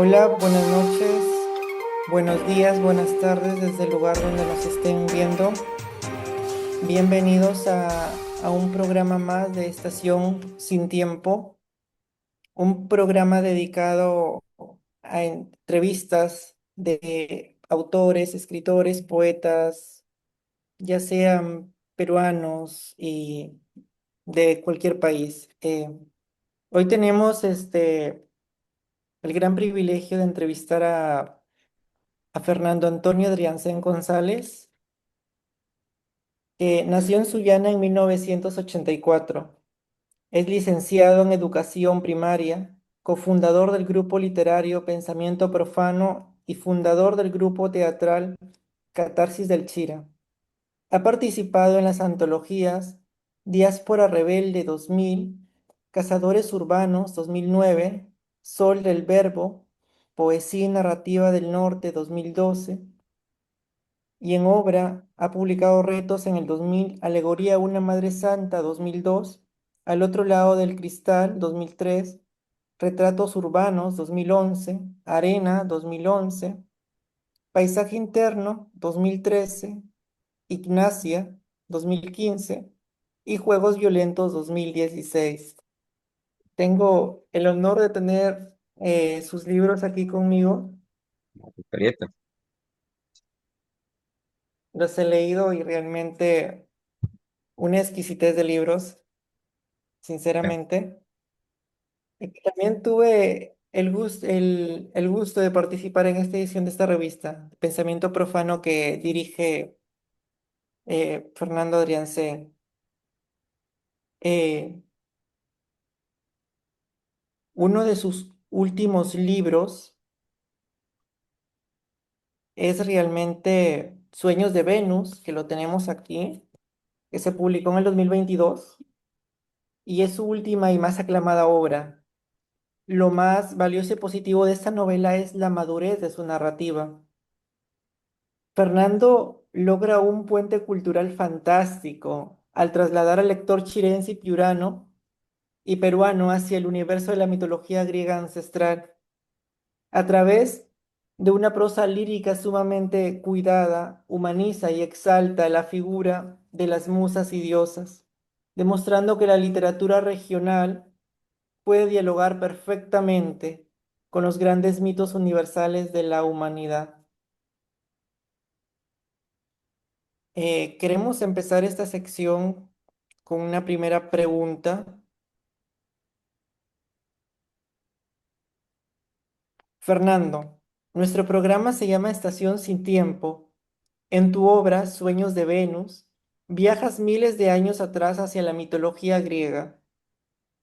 Hola, buenas noches, buenos días, buenas tardes desde el lugar donde nos estén viendo. Bienvenidos a un programa más de Estación Sin Tiempo, un programa dedicado a entrevistas de autores, escritores, poetas, ya sean peruanos y de cualquier país. Hoy tenemos el gran privilegio de entrevistar a Fernando Antonio Adriancén González, que nació en Sullana en 1984. Es licenciado en Educación Primaria, cofundador del grupo literario Pensamiento Profano y fundador del grupo teatral Catarsis del Chira. Ha participado en las antologías Diáspora Rebelde 2000, Cazadores Urbanos 2009, Sol del Verbo, Poesía y Narrativa del Norte 2012, y en obra ha publicado Retos en el 2000, Alegoría a una Madre Santa 2002, Al otro lado del cristal 2003, Retratos Urbanos 2011, Arena 2011, Paisaje Interno 2013, Ignacia 2015 y Juegos Violentos 2016. Tengo el honor de tener sus libros aquí conmigo. Historieta. Los he leído y realmente una exquisitez de libros, sinceramente. También tuve el gusto de participar en esta edición de esta revista, Pensamiento Profano, que dirige Fernando Adriancén. Eh, Uno de sus últimos libros es realmente Sueños de Venus, que lo tenemos aquí, que se publicó en el 2022 y es su última y más aclamada obra. Lo más valioso y positivo de esta novela es la madurez de su narrativa. Fernando logra un puente cultural fantástico al trasladar al lector chirense y piurano y peruano hacia el universo de la mitología griega ancestral. A través de una prosa lírica sumamente cuidada, humaniza y exalta la figura de las musas y diosas, demostrando que la literatura regional puede dialogar perfectamente con los grandes mitos universales de la humanidad. Queremos empezar esta sección con una primera pregunta. Fernando, nuestro programa se llama Estación Sin Tiempo. En tu obra, Sueños de Venus, viajas miles de años atrás hacia la mitología griega.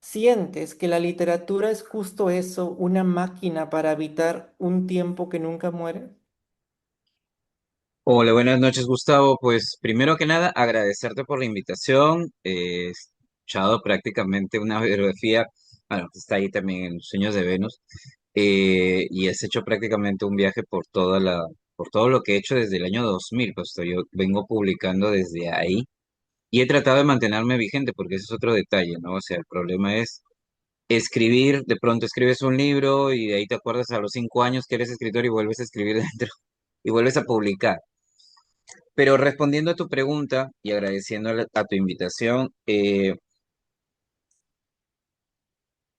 ¿Sientes que la literatura es justo eso, una máquina para habitar un tiempo que nunca muere? Hola, buenas noches, Gustavo. Pues primero que nada, agradecerte por la invitación. He escuchado prácticamente una biografía, bueno, que está ahí también en Sueños de Venus, y has hecho prácticamente un viaje por todo lo que he hecho desde el año 2000, pues yo vengo publicando desde ahí y he tratado de mantenerme vigente porque ese es otro detalle, ¿no? O sea, el problema es escribir, de pronto escribes un libro y de ahí te acuerdas a los 5 años que eres escritor y vuelves a escribir dentro y vuelves a publicar. Pero respondiendo a tu pregunta y agradeciendo a tu invitación,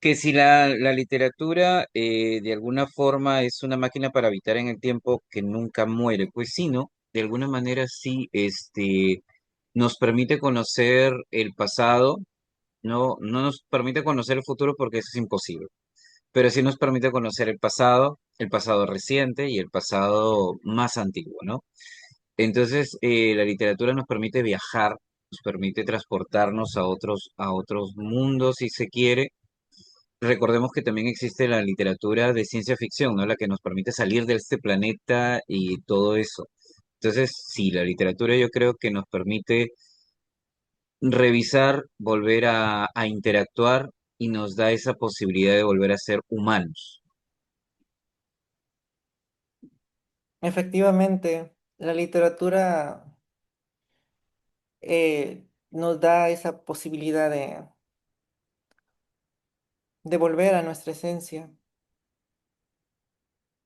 que si la literatura de alguna forma es una máquina para habitar en el tiempo que nunca muere, pues sí, ¿no? De alguna manera sí, nos permite conocer el pasado, no nos permite conocer el futuro porque eso es imposible, pero sí nos permite conocer el pasado reciente y el pasado más antiguo, ¿no? Entonces, la literatura nos permite viajar, nos permite transportarnos a otros mundos, si se quiere. Recordemos que también existe la literatura de ciencia ficción, ¿no? La que nos permite salir de este planeta y todo eso. Entonces, sí, la literatura yo creo que nos permite revisar, volver a interactuar y nos da esa posibilidad de volver a ser humanos. Efectivamente, la literatura nos da esa posibilidad de volver a nuestra esencia.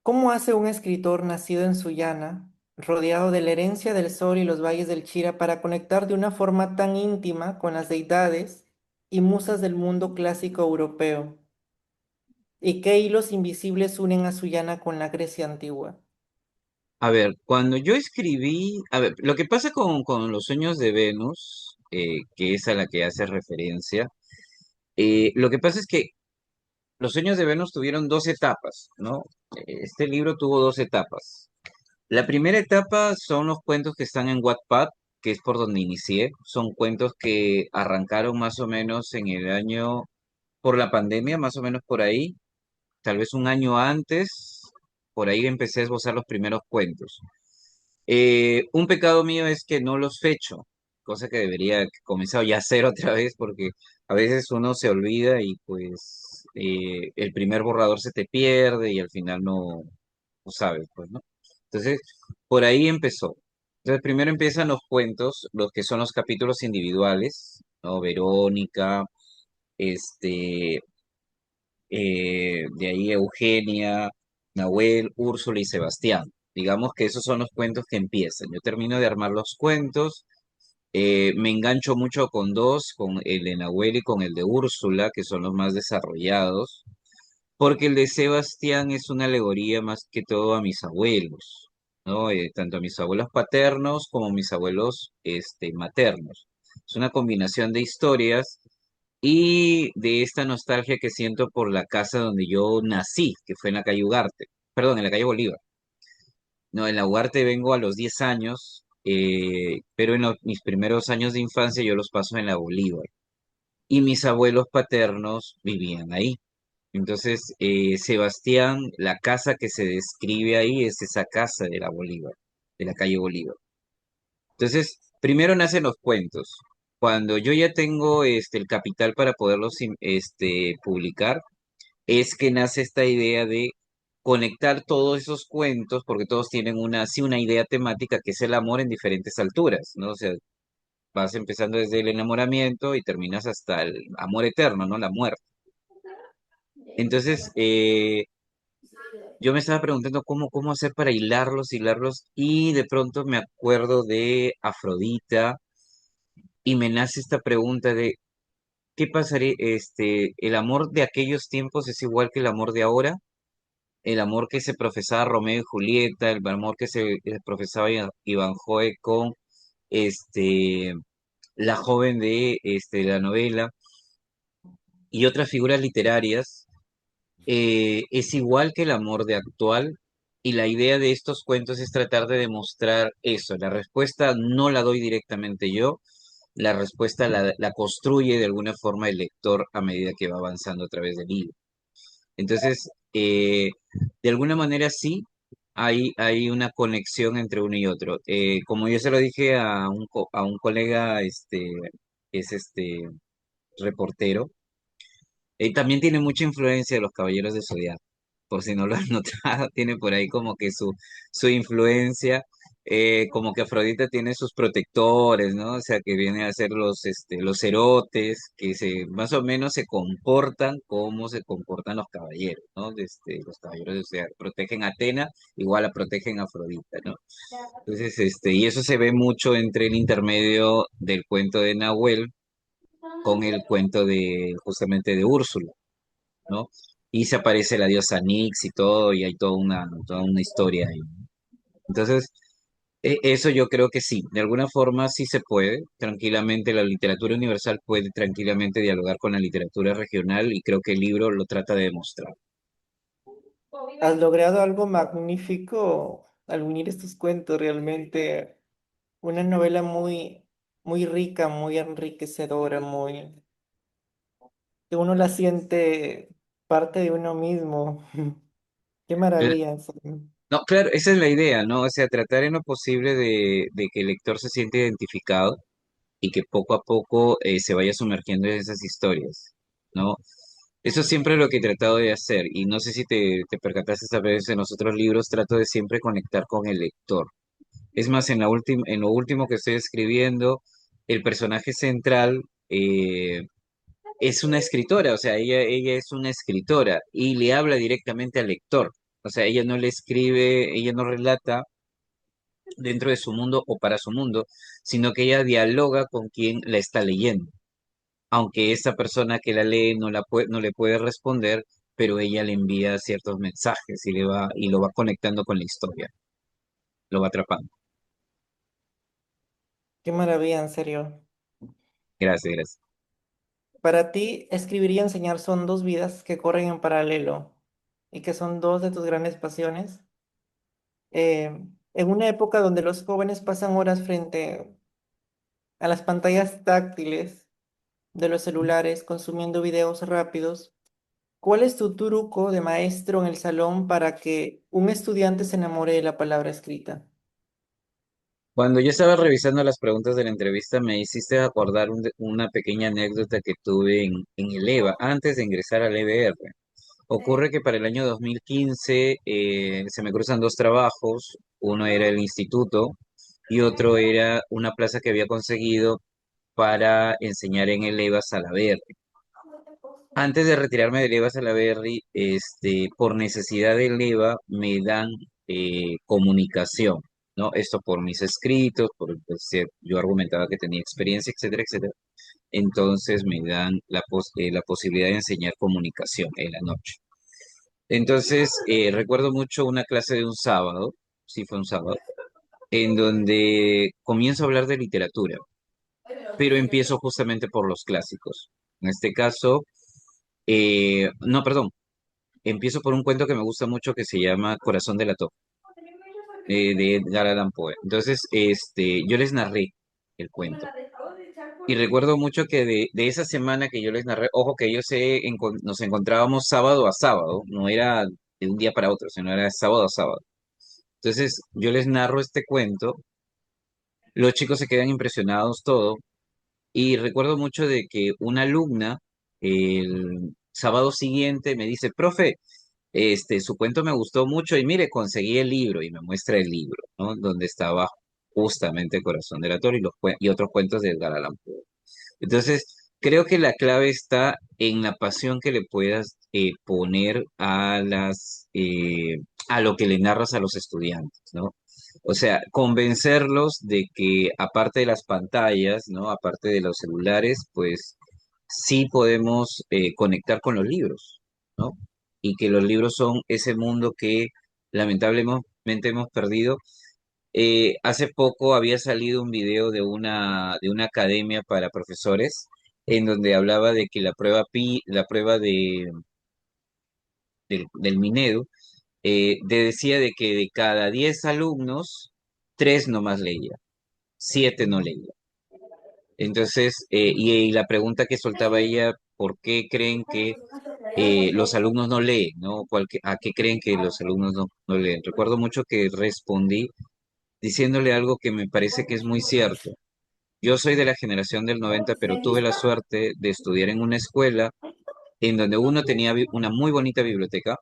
¿Cómo hace un escritor nacido en Sullana, rodeado de la herencia del sol y los valles del Chira, para conectar de una forma tan íntima con las deidades y musas del mundo clásico europeo? ¿Y qué hilos invisibles unen a Sullana con la Grecia antigua? A ver, cuando yo escribí, a ver, lo que pasa con los sueños de Venus, que es a la que hace referencia, lo que pasa es que los sueños de Venus tuvieron dos etapas, ¿no? Este libro tuvo dos etapas. La primera etapa son los cuentos que están en Wattpad, que es por donde inicié. Son cuentos que arrancaron más o menos en el año, por la pandemia, más o menos por ahí, tal vez un año antes, por ahí empecé a esbozar los primeros cuentos. Un pecado mío es que no los fecho, cosa que debería comenzar ya a hacer otra vez porque a veces uno se olvida y pues el primer borrador se te pierde y al final no sabes, pues, ¿no? Entonces, por ahí empezó. Entonces, primero empiezan los cuentos, los que son los capítulos individuales, ¿no? Verónica, este, de ahí Eugenia, Nahuel, Úrsula y Sebastián. Digamos que esos son los cuentos que empiezan. Yo termino de armar los cuentos, me engancho mucho con dos, con el de Nahuel y con el de Úrsula, que son los más desarrollados, porque el de Sebastián es una alegoría más que todo a mis abuelos, ¿no? Tanto a mis abuelos paternos como a mis abuelos maternos. Es una combinación de historias y de esta nostalgia que siento por la casa donde yo nací, que fue en la calle Ugarte, perdón, en la calle Bolívar. No, en la Ugarte vengo a los 10 años, pero en mis primeros años de infancia yo los paso en la Bolívar. Y mis abuelos paternos vivían ahí. Entonces, Sebastián, la casa que se describe ahí es esa casa de la Bolívar, de la calle Bolívar. Entonces, primero nacen los cuentos. Cuando yo ya tengo el capital para poderlos publicar, es que nace esta idea de conectar todos esos cuentos, porque todos tienen sí, una idea temática que es el amor en diferentes alturas, ¿no? O sea, vas empezando desde el enamoramiento y terminas hasta el amor eterno, ¿no? La muerte. Entonces, yo me estaba preguntando cómo hacer para hilarlos, y de pronto me acuerdo de Afrodita y me nace esta pregunta de ¿qué pasaría? ¿El amor de aquellos tiempos es igual que el amor de ahora? El amor que se profesaba Romeo y Julieta, el amor que se profesaba Ivanhoe con este, la joven de la novela y otras figuras literarias, es igual que el amor de actual. Y la idea de estos cuentos es tratar de demostrar eso. La respuesta no la doy directamente yo, la respuesta la construye de alguna forma el lector a medida que va avanzando a través del libro. Entonces, de alguna manera sí, hay una conexión entre uno y otro. Como yo se lo dije a un colega, que es reportero, también tiene mucha influencia de los Caballeros de Zodiaco, por si no lo has notado, tiene por ahí como que su influencia, como que Afrodita tiene sus protectores, ¿no? O sea, que vienen a ser los erotes, que más o menos se comportan como se comportan los caballeros, ¿no? Los caballeros de Zodiaco protegen a Atena, igual la protegen a Afrodita, ¿no? Entonces, y eso se ve mucho entre el intermedio del cuento de Nahuel con el cuento justamente de Úrsula, ¿no? Y se aparece la diosa Nix y todo, y hay toda una historia ahí. Entonces, eso yo creo que sí, de alguna forma sí se puede, tranquilamente la literatura universal puede tranquilamente dialogar con la literatura regional y creo que el libro lo trata de demostrar. Has logrado algo magnífico al unir estos cuentos, realmente una novela muy rica, muy enriquecedora, que uno la siente parte de uno mismo. Qué Cla- maravilla, en serio. No, claro, esa es la idea, ¿no? O sea, tratar en lo posible de que el lector se siente identificado y que poco a poco se vaya sumergiendo en esas historias, ¿no? Eso es siempre lo que he tratado de hacer y no sé si te percataste a veces en los otros libros, trato de siempre conectar con el lector. Es más, en lo último que estoy escribiendo, el personaje central es una escritora, o sea, ella es una escritora y le habla directamente al lector. O sea, ella no le escribe, ella no relata dentro de su mundo o para su mundo, sino que ella dialoga con quien la está leyendo. Aunque esa persona que la lee no le puede responder, pero ella le envía ciertos mensajes y lo va conectando con la historia, lo va atrapando. Qué maravilla, en serio. Gracias, gracias. Para ti, escribir y enseñar son dos vidas que corren en paralelo y que son dos de tus grandes pasiones. En una época donde los jóvenes pasan horas frente a las pantallas táctiles de los celulares, consumiendo videos rápidos, ¿cuál es tu truco de maestro en el salón para que un estudiante se enamore de la palabra escrita? Cuando yo estaba revisando las preguntas de la entrevista, me hiciste acordar una pequeña anécdota que tuve en el EVA, antes de ingresar al EBR. Ocurre que para el año 2015 se me cruzan dos trabajos, uno era el instituto y otro era una plaza que había conseguido para enseñar en el EVA Salaberry. Antes de retirarme del EVA Salaberry, por necesidad del EVA me dan comunicación, ¿no? Esto por mis escritos, yo argumentaba que tenía experiencia, etcétera, etcétera. Entonces me dan la posibilidad de enseñar comunicación en la noche. Entonces, recuerdo mucho una clase de un sábado, sí fue un sábado, en donde comienzo a hablar de literatura, pero empiezo justamente por los clásicos. En este caso, no, perdón, empiezo por un cuento que me gusta mucho que se llama Corazón de la de Edgar Allan Poe. Entonces, yo les narré el cuento. Y recuerdo mucho que de esa semana que yo les narré, ojo que nos encontrábamos sábado a sábado, no era de un día para otro, sino era sábado a sábado. Entonces, yo les narro este cuento, los chicos se quedan impresionados todo, y recuerdo mucho de que una alumna el sábado siguiente me dice, profe, su cuento me gustó mucho y mire, conseguí el libro y me muestra el libro, ¿no? Donde estaba justamente Corazón del Ator y otros cuentos de Edgar Allan Poe. Entonces, creo que la clave está en la pasión que le puedas poner a lo que le narras a los estudiantes, ¿no? O sea, convencerlos de que aparte de las pantallas, ¿no? Aparte de los celulares, pues sí podemos conectar con los libros, ¿no? Y que los libros son ese mundo que lamentablemente hemos perdido. Hace poco había salido un video de una academia para profesores en donde hablaba de que la prueba del Minedu, decía de que de cada 10 alumnos, 3 nomás leía, 7 no leía. Entonces, y la pregunta que soltaba ella, ¿por qué creen que los alumnos no leen, ¿no? ¿A qué creen que los alumnos no leen? Recuerdo mucho que respondí diciéndole algo que me parece que es muy cierto. Yo soy de la generación del 90, pero tuve la suerte de estudiar en una escuela en donde uno tenía una muy bonita biblioteca,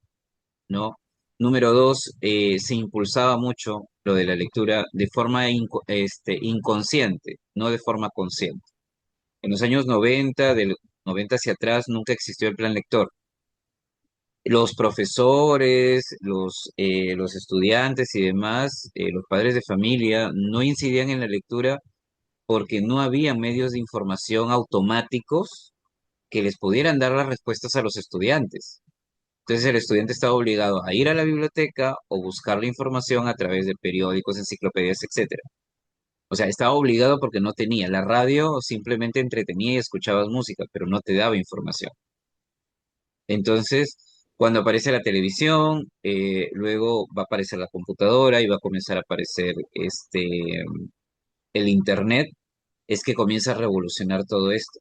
¿no? Número dos, se impulsaba mucho lo de la lectura de forma inconsciente, no de forma consciente. En los años 90, del 90 hacia atrás, nunca existió el plan lector. Los profesores, los estudiantes y demás, los padres de familia, no incidían en la lectura porque no había medios de información automáticos que les pudieran dar las respuestas a los estudiantes. Entonces el estudiante estaba obligado a ir a la biblioteca o buscar la información a través de periódicos, enciclopedias, etcétera. O sea, estaba obligado porque no tenía. La radio simplemente entretenía y escuchabas música, pero no te daba información. Entonces, cuando aparece la televisión, luego va a aparecer la computadora y va a comenzar a aparecer el internet, es que comienza a revolucionar todo esto.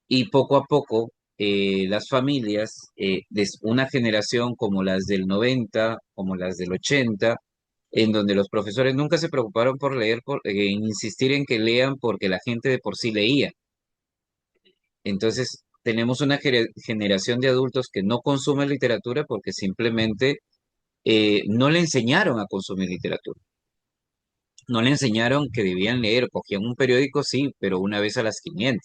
Y poco a poco, las familias de una generación como las del 90, como las del 80, en donde los profesores nunca se preocuparon por leer, en insistir en que lean porque la gente de por sí leía. Entonces, tenemos una generación de adultos que no consumen literatura porque simplemente no le enseñaron a consumir literatura. No le enseñaron que debían leer, cogían un periódico, sí, pero una vez a las 500.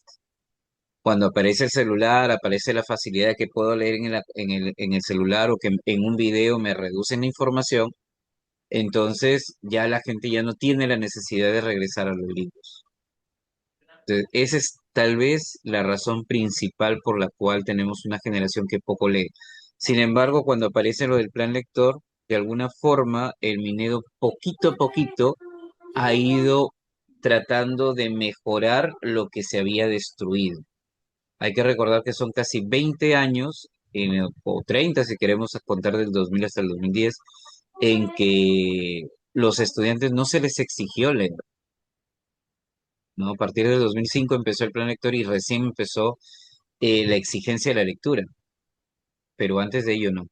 Cuando aparece el celular, aparece la facilidad que puedo leer en el celular o que en un video me reducen la información, entonces ya la gente ya no tiene la necesidad de regresar a los libros. Entonces, esa es tal vez la razón principal por la cual tenemos una generación que poco lee. Sin embargo, cuando aparece lo del plan lector, de alguna forma el Minedo poquito a poquito ha ido tratando de mejorar lo que se había destruido. Hay que recordar que son casi 20 años, o 30 si queremos contar del 2000 hasta el 2010, en que los estudiantes no se les exigió leer, ¿no? A partir del 2005 empezó el plan lector y recién empezó la exigencia de la lectura, pero antes de ello no.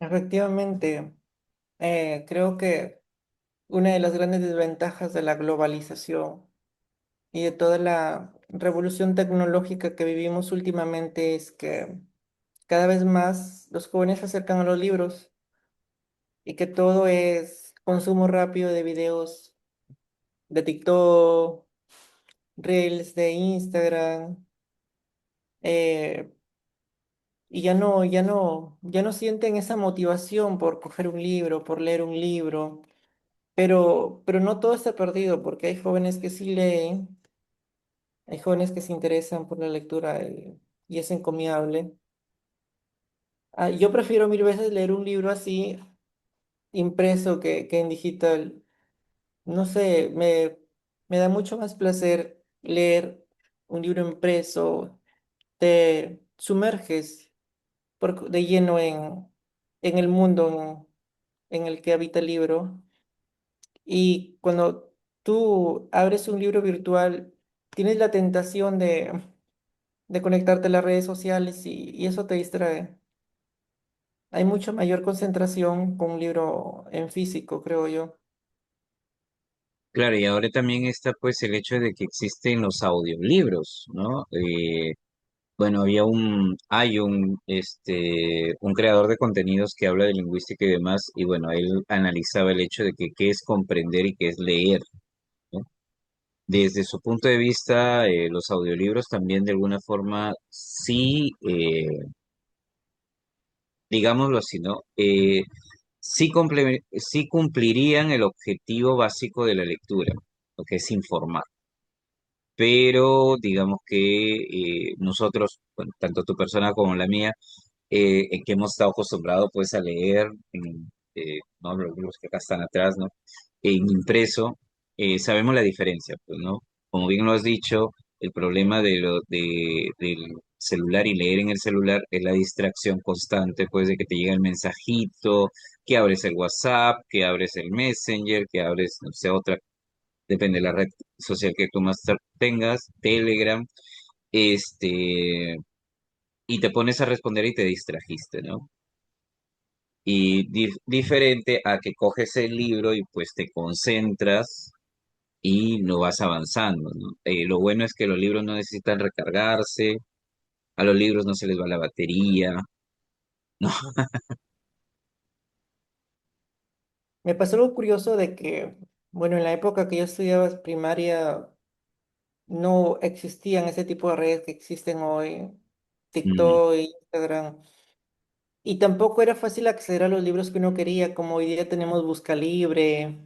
Efectivamente, creo que una de las grandes desventajas de la globalización y de toda la revolución tecnológica que vivimos últimamente es que cada vez más los jóvenes se acercan a los libros y que todo es consumo rápido de videos de TikTok, Reels de Instagram, eh, y ya no sienten esa motivación por coger un libro, por leer un libro, pero no todo está perdido porque hay jóvenes que sí leen, hay jóvenes que se interesan por la lectura, y es encomiable. Yo prefiero mil veces leer un libro así impreso que en digital. No sé, me da mucho más placer leer un libro impreso, te sumerges de lleno en el mundo en el que habita el libro. Y cuando tú abres un libro virtual, tienes la tentación de conectarte a las redes sociales y eso te distrae. Hay mucha mayor concentración con un libro en físico, creo yo. Claro, y ahora también está pues el hecho de que existen los audiolibros, ¿no? Bueno, hay un creador de contenidos que habla de lingüística y demás, y bueno, él analizaba el hecho de que qué es comprender y qué es leer, ¿no? Desde su punto de vista, los audiolibros también de alguna forma sí, digámoslo así, ¿no? Sí cumplirían el objetivo básico de la lectura, lo que es informar, pero digamos que nosotros, bueno, tanto tu persona como la mía, en que hemos estado acostumbrados pues a leer, ¿no? Los libros que acá están atrás, ¿no? En impreso, sabemos la diferencia, pues, ¿no? Como bien lo has dicho, el problema del celular y leer en el celular es la distracción constante, pues, de que te llega el mensajito, que abres el WhatsApp, que abres el Messenger, que abres, no sé, otra, depende de la red social que tú más tengas, Telegram, este, y te pones a responder y te distrajiste, ¿no? Y diferente a que coges el libro y pues te concentras y no vas avanzando, ¿no? Lo bueno es que los libros no necesitan recargarse, a los libros no se les va la batería, ¿no? Me pasó algo curioso de que, bueno, en la época que yo estudiaba primaria no existían ese tipo de redes que existen hoy, Mm, TikTok, Instagram, y tampoco era fácil acceder a los libros que uno quería, como hoy día tenemos Buscalibre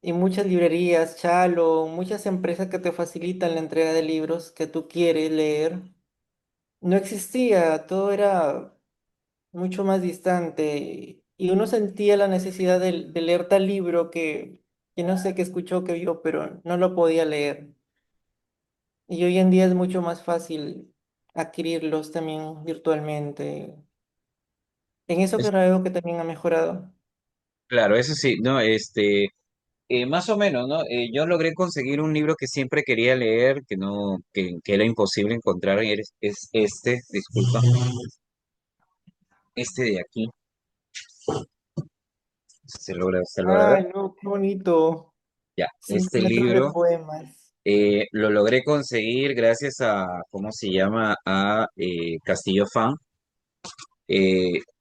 y muchas librerías, Chalo, muchas empresas que te facilitan la entrega de libros que tú quieres leer. No existía, todo era mucho más distante y uno sentía la necesidad de leer tal libro que no sé qué escuchó, que vio, pero no lo podía leer. Y hoy en día es mucho más fácil adquirirlos también virtualmente. En eso es- creo que también ha mejorado. claro, eso sí, ¿no? Más o menos, ¿no? Yo logré conseguir un libro que siempre quería leer, que no, que era imposible encontrar, es este, disculpa, este de aquí, se logra ver. Ay, no, qué bonito. Ya, este 5 metros de libro poemas. lo logré conseguir gracias a, ¿cómo se llama? A Castillo Fan.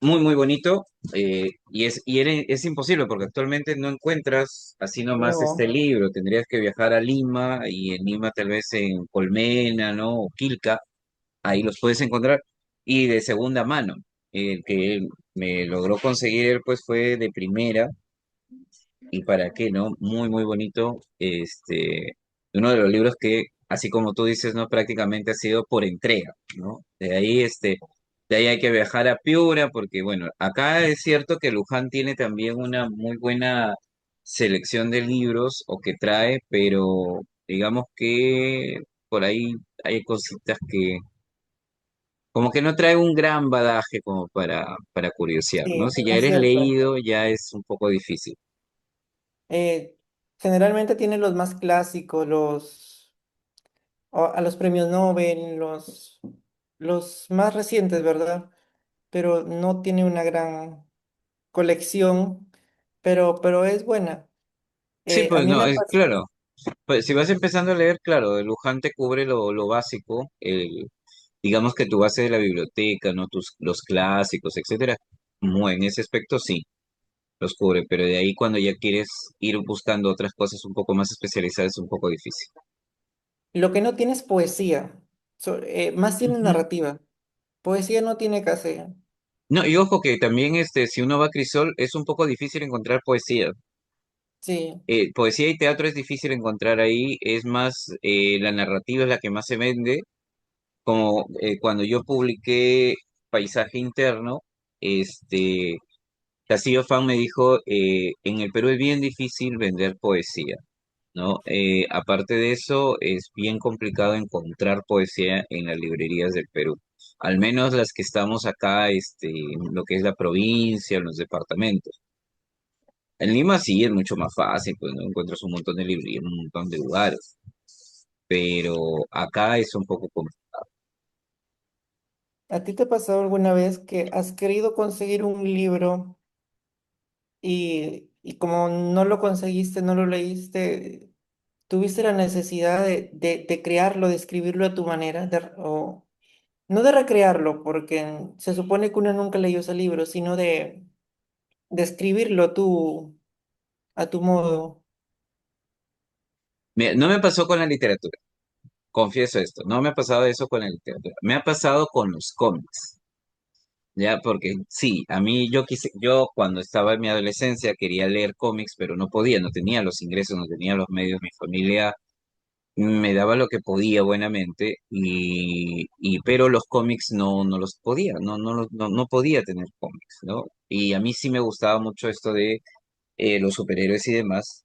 Muy, muy bonito. Es imposible porque actualmente no encuentras así nomás este No, libro. Tendrías que viajar a Lima y en Lima tal vez en Colmena, ¿no? O Quilca, ahí los puedes encontrar. Y de segunda mano. El que me logró conseguir él pues fue de primera. Y para qué, ¿no? Muy, muy bonito. Uno de los libros que, así como tú dices, ¿no? Prácticamente ha sido por entrega, ¿no? De ahí hay que viajar a Piura, porque, bueno, acá es cierto que Luján tiene también una muy buena selección de libros o que trae, pero digamos que por ahí hay cositas que, como que no trae un gran badaje como para curiosear, ¿no? sí, Si ya es eres cierto. leído, ya es un poco difícil. Eh, Generalmente tiene los más clásicos, a los premios Nobel, los más recientes, ¿verdad? Pero no tiene una gran colección, pero es buena. Sí, A pues mí me no, ha es pasado, claro. Pues si vas empezando a leer, claro, el Luján te cubre lo básico, digamos que tu base de la biblioteca, ¿no? Los clásicos, etcétera. Muy, en ese aspecto sí, los cubre, pero de ahí cuando ya quieres ir buscando otras cosas un poco más especializadas es un poco difícil. lo que no tiene es poesía, más tiene Ujú. narrativa. Poesía no tiene casi. No, y ojo que también si uno va a Crisol es un poco difícil encontrar poesía. Sí, Poesía y teatro es difícil encontrar ahí, es más, la narrativa es la que más se vende como cuando yo publiqué Paisaje Interno, este, Castillo Fan me dijo, en el Perú es bien difícil vender poesía, ¿no? Aparte de eso, es bien complicado encontrar poesía en las librerías del Perú, al menos las que estamos acá, en lo que es la provincia, en los departamentos. En Lima sí es mucho más fácil, pues no encuentras un montón de librerías en un montón de lugares, pero acá es un poco complicado. ¿a ti te ha pasado alguna vez que has querido conseguir un libro y como no lo conseguiste, no lo leíste, tuviste la necesidad de crearlo, de escribirlo a tu manera, o no de recrearlo, porque se supone que uno nunca leyó ese libro, sino de escribirlo tú a tu modo? Mira, no me pasó con la literatura. Confieso esto, no me ha pasado eso con la literatura, me ha pasado con los cómics, ya, porque sí, a mí yo cuando estaba en mi adolescencia quería leer cómics, pero no podía, no tenía los ingresos, no tenía los medios, mi familia me daba lo que podía buenamente, pero los cómics no los podía, no podía tener cómics, ¿no? Y a mí sí me gustaba mucho esto de los superhéroes y demás.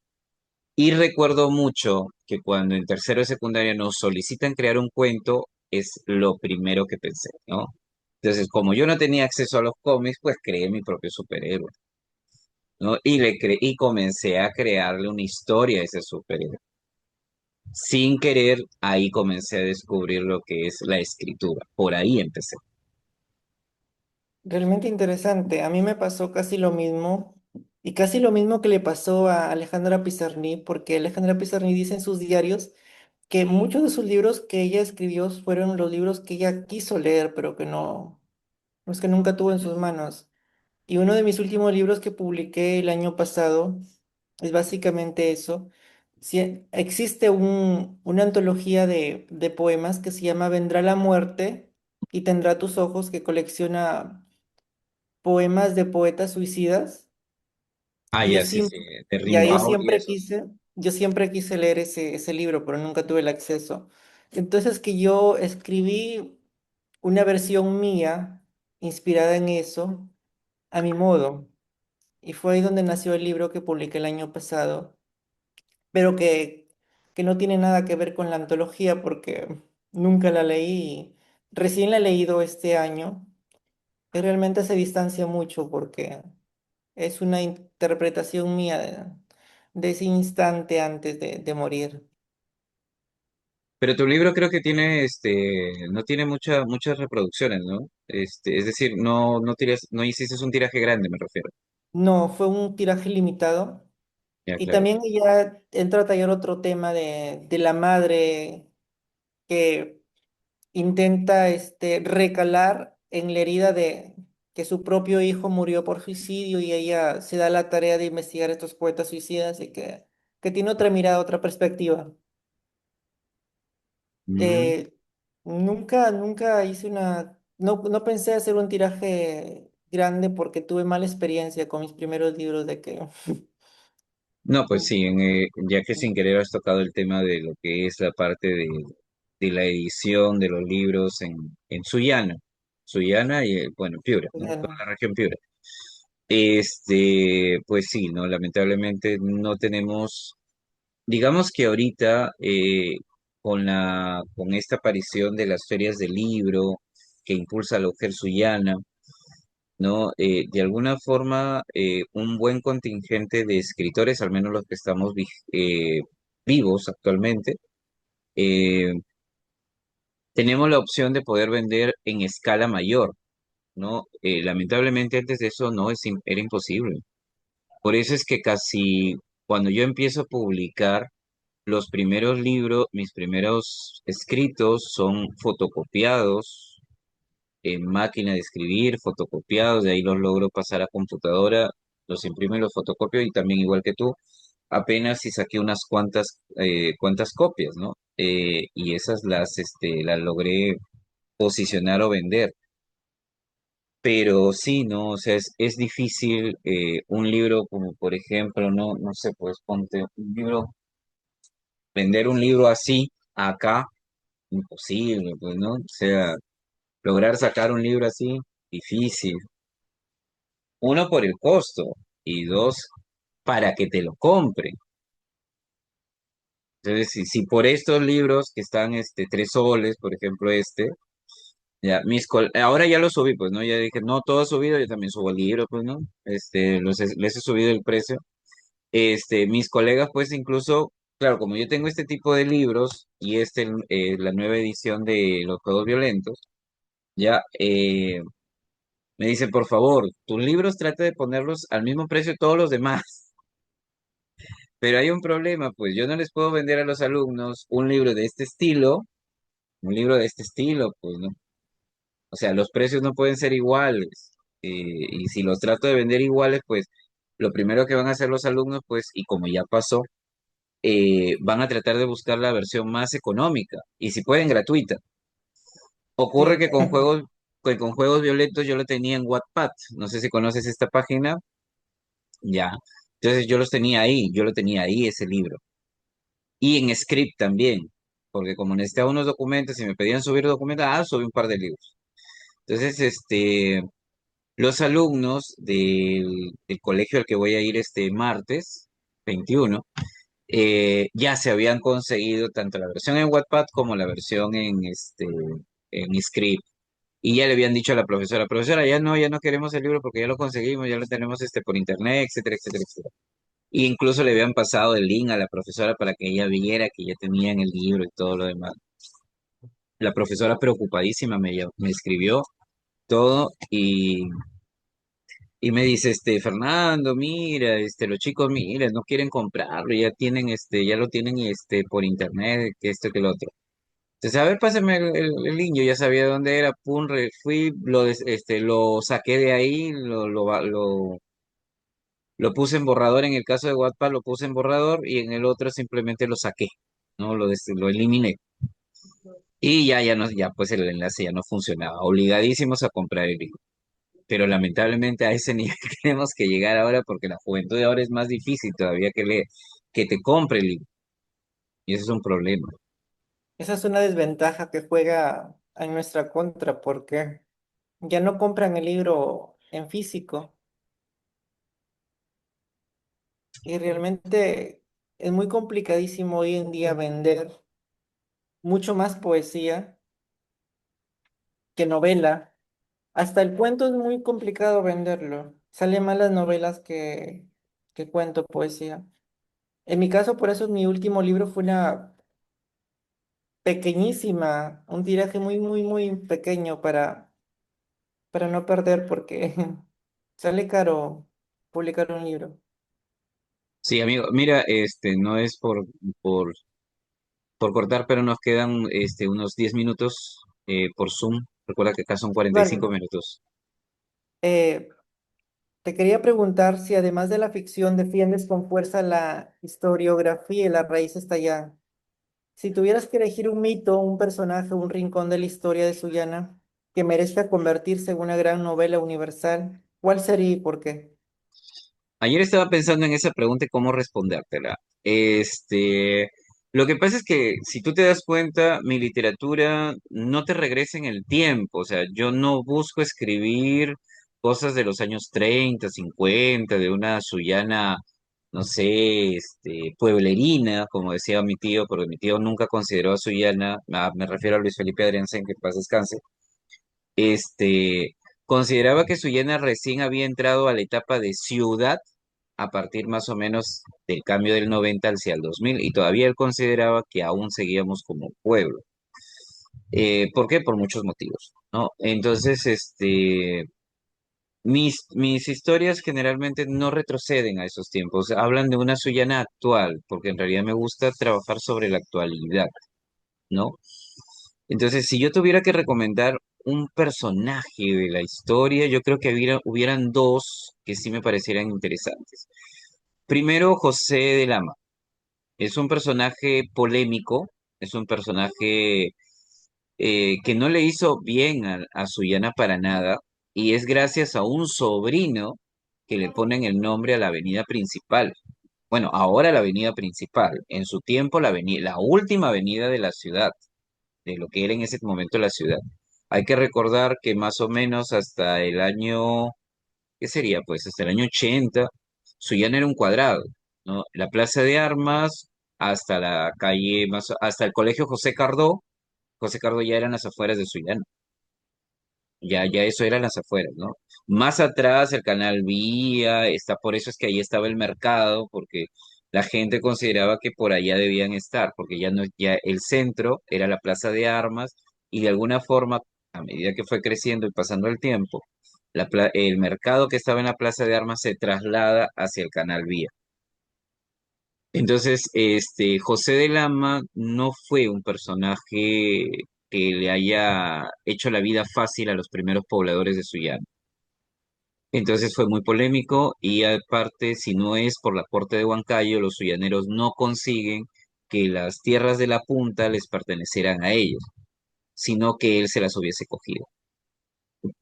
Y recuerdo mucho que cuando en tercero de secundaria nos solicitan crear un cuento, es lo primero que pensé, ¿no? Entonces, como yo no tenía acceso a los cómics, pues creé mi propio superhéroe, ¿no? Y comencé a crearle una historia a ese superhéroe. Sin querer, ahí comencé a descubrir lo que es la escritura. Por ahí empecé. Realmente interesante. A mí me pasó casi lo mismo y casi lo mismo que le pasó a Alejandra Pizarnik, porque Alejandra Pizarnik dice en sus diarios que muchos de sus libros que ella escribió fueron los libros que ella quiso leer, pero que no, los que nunca tuvo en sus manos. Y uno de mis últimos libros que publiqué el año pasado es básicamente eso. Existe una antología de poemas que se llama Vendrá la muerte y tendrá tus ojos, que colecciona poemas de poetas suicidas. Ah, Y yo ya, sí, sí, siempre, de ya, Rimbaud y eso. yo siempre quise leer ese libro, pero nunca tuve el acceso. Entonces que yo escribí una versión mía inspirada en eso, a mi modo. Y fue ahí donde nació el libro que publiqué el año pasado, pero que no tiene nada que ver con la antología porque nunca la leí. Recién la he leído este año y realmente se distancia mucho porque es una interpretación mía de ese instante antes de morir. Pero tu libro creo que tiene, no tiene muchas reproducciones, ¿no? Es decir, no hiciste un tiraje grande, me refiero. No, fue un tiraje limitado. Ya, Y claro. también ella entra a tallar otro tema de la madre que intenta recalar en la herida que su propio hijo murió por suicidio y ella se da la tarea de investigar estos poetas suicidas y que tiene otra mirada, otra perspectiva. Mm, Eh, nunca hice no pensé hacer un tiraje grande porque tuve mala experiencia con mis primeros libros de que no, pues sí, ya que sin querer has tocado el tema de lo que es la parte de la edición de los libros en Sullana y, bueno, Piura, ¿no? Toda bueno, la región Piura. Pues sí, ¿no? Lamentablemente no tenemos, digamos que ahorita, con esta aparición de las ferias del libro que impulsa la Ujer Sullana, ¿no? De alguna forma, un buen contingente de escritores, al menos los que estamos vivos actualmente, eh, tenemos la opción de poder vender en escala mayor, ¿no? Lamentablemente antes de eso no era imposible. Por eso es que casi cuando yo empiezo a publicar los primeros libros, mis primeros escritos son fotocopiados en máquina de escribir, fotocopiados, de ahí los logro pasar a computadora, los imprimo y los fotocopio y también igual que tú, apenas si saqué unas cuantas copias, ¿no? Y esas las logré posicionar o vender. Pero sí, ¿no? O sea, es difícil un libro como por ejemplo, no sé, pues ponte un libro, vender un libro así acá, imposible, pues, ¿no? O sea, lograr sacar un libro así, difícil. Uno, por el costo y dos, para que te lo compren. Entonces, si por estos libros que están 3 soles, por ejemplo, ya, ahora ya lo subí, pues, ¿no? Ya dije, no, todo ha subido, yo también subo libros, pues, ¿no? Les he subido el precio. Mis colegas, pues, incluso, claro, como yo tengo este tipo de libros y la nueva edición de Los Juegos Violentos, ya, me dicen, por favor, tus libros trata de ponerlos al mismo precio de todos los demás. Pero hay un problema, pues yo no les puedo vender a los alumnos un libro de este estilo, pues no. O sea, los precios no pueden ser iguales. Y si los trato de vender iguales, pues lo primero que van a hacer los alumnos, pues, y como ya pasó, van a tratar de buscar la versión más económica y si pueden gratuita. Ocurre sí, que con juegos violentos yo lo tenía en Wattpad. No sé si conoces esta página. Ya. Entonces yo lo tenía ahí ese libro. Y en script también, porque como necesitaba unos documentos y me pedían subir documentos, subí un par de libros. Entonces, los alumnos del colegio al que voy a ir este martes 21, ya se habían conseguido tanto la versión en Wattpad como la versión en script. Y ya le habían dicho a la profesora, ya no queremos el libro porque ya lo conseguimos, ya lo tenemos por internet, etcétera, etcétera, etcétera. Y incluso le habían pasado el link a la profesora para que ella viera que ya tenían el libro y todo lo demás. La profesora preocupadísima me escribió todo y me dice, Fernando, mira, los chicos, mira, no quieren comprarlo, ya lo tienen, por internet, que esto, que lo otro. Entonces, a ver, pásame el link, yo ya sabía dónde era, pum, fui, lo saqué de ahí, lo puse en borrador, en el caso de Wattpad lo puse en borrador y en el otro simplemente lo saqué, ¿no? Lo eliminé. Y ya no, ya pues el enlace ya no funcionaba, obligadísimos a comprar el libro. Pero lamentablemente a ese nivel tenemos que llegar ahora porque la juventud de ahora es más difícil todavía que te compre el libro. Y ese es un problema. esa es una desventaja que juega en nuestra contra porque ya no compran el libro en físico y realmente es muy complicadísimo hoy en día vender mucho más poesía que novela. Hasta el cuento es muy complicado venderlo. Salen más las novelas que cuento, poesía. En mi caso, por eso mi último libro fue una pequeñísima, un tiraje muy pequeño para no perder porque sale caro publicar un libro. Sí, amigo, mira, no es por, por cortar, pero nos quedan unos 10 minutos por Zoom. Recuerda que acá son 45 Vale, minutos. Eh, Te quería preguntar si además de la ficción defiendes con fuerza la historiografía y la raíz está allá. Si tuvieras que elegir un mito, un personaje, un rincón de la historia de Sullana que merezca convertirse en una gran novela universal, ¿cuál sería y por qué? Ayer estaba pensando en esa pregunta y cómo respondértela. Este, lo que pasa es que si tú te das cuenta, mi literatura no te regresa en el tiempo. O sea, yo no busco escribir cosas de los años 30, 50, de una Sullana, no sé, pueblerina, como decía mi tío, porque mi tío nunca consideró a Sullana, me refiero a Luis Felipe Adrianzen, que en paz descanse, este, consideraba que Sullana recién había entrado a la etapa de ciudad a partir más o menos del cambio del 90 hacia el 2000 y todavía él consideraba que aún seguíamos como pueblo. ¿Por qué? Por muchos motivos, ¿no? Entonces, mis historias generalmente no retroceden a esos tiempos, hablan de una Sullana actual, porque en realidad me gusta trabajar sobre la actualidad, ¿no? Entonces, si yo tuviera que recomendar un personaje de la historia, yo creo que hubieran dos que sí me parecieran interesantes. Primero, José de Lama. Es un personaje polémico, es un personaje que no le hizo bien a Sullana para nada, y es gracias a un sobrino que le ponen el nombre a la avenida principal. Bueno, ahora la avenida principal, en su tiempo la última avenida de la ciudad, de lo que era en ese momento la ciudad. Hay que recordar que más o menos hasta el año, ¿qué sería? Pues hasta el año 80, Sullana era un cuadrado, ¿no? La Plaza de Armas hasta la calle, hasta el Colegio José Cardó ya eran las afueras de Sullana. Ya eso eran las afueras, ¿no? Más atrás el canal Vía, está, por eso es que ahí estaba el mercado, porque la gente consideraba que por allá debían estar, porque ya no, ya el centro era la Plaza de Armas, y de alguna forma, a medida que fue creciendo y pasando el tiempo, el mercado que estaba en la Plaza de Armas se traslada hacia el canal Vía. Entonces, José de Lama no fue un personaje que le haya hecho la vida fácil a los primeros pobladores de Sullana. Entonces fue muy polémico y aparte, si no es por la corte de Huancayo, los sullaneros no consiguen que las tierras de la punta les pertenecieran a ellos, sino que él se las hubiese cogido.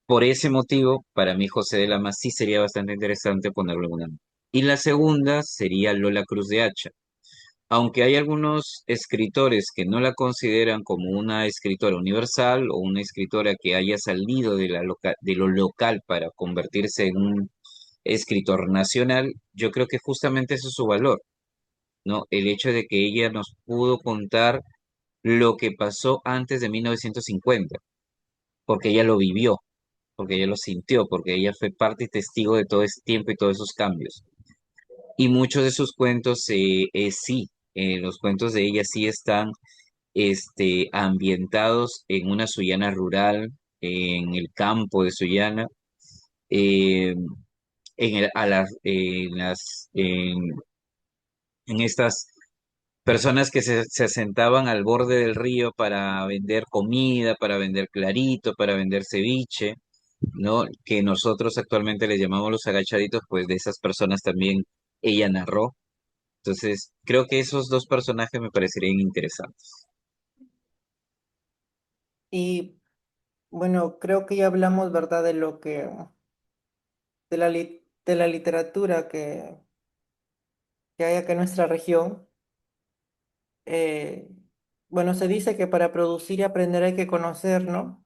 Por ese motivo, para mí José de Lama sí sería bastante interesante ponerlo en una. Y la segunda sería Lola Cruz de Hacha. Aunque hay algunos escritores que no la consideran como una escritora universal o una escritora que haya salido de lo local para convertirse en un escritor nacional, yo creo que justamente eso es su valor, ¿no? El hecho de que ella nos pudo contar lo que pasó antes de 1950, porque ella lo vivió, porque ella lo sintió, porque ella fue parte y testigo de todo ese tiempo y todos esos cambios. Y muchos de sus cuentos, sí, los cuentos de ella sí están ambientados en una Sullana rural, en el campo de Sullana, eh, en estas personas que se asentaban al borde del río para vender comida, para vender clarito, para vender ceviche, ¿no? Que nosotros actualmente les llamamos los agachaditos, pues de esas personas también ella narró. Entonces, creo que esos dos personajes me parecerían interesantes. Y bueno, creo que ya hablamos, ¿verdad?, de lo que, de la literatura que hay acá en nuestra región. Eh, bueno, se dice que para producir y aprender hay que conocer, ¿no?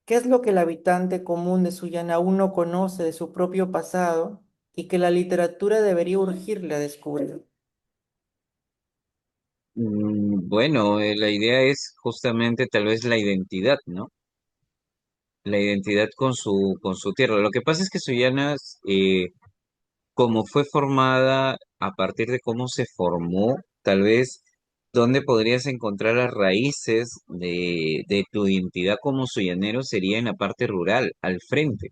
¿Qué es lo que el habitante común de Sullana aún no conoce de su propio pasado y que la literatura debería urgirle a descubrir? Bueno, la idea es justamente tal vez la identidad, ¿no? La identidad con su tierra. Lo que pasa es que Sullana, como fue formada a partir de cómo se formó, tal vez donde podrías encontrar las raíces de tu identidad como suyanero sería en la parte rural, al frente,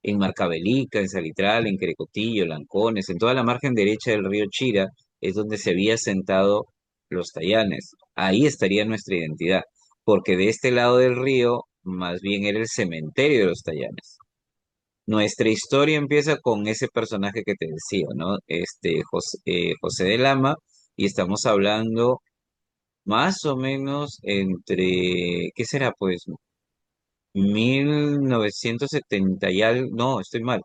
en Marcabelica, en Salitral, en Querecotillo, Lancones, en toda la margen derecha del río Chira, es donde se había sentado los tayanes. Ahí estaría nuestra identidad, porque de este lado del río más bien era el cementerio de los tayanes. Nuestra historia empieza con ese personaje que te decía, ¿no? José de Lama, y estamos hablando más o menos entre, ¿qué será? Pues 1970 y algo, no, estoy mal.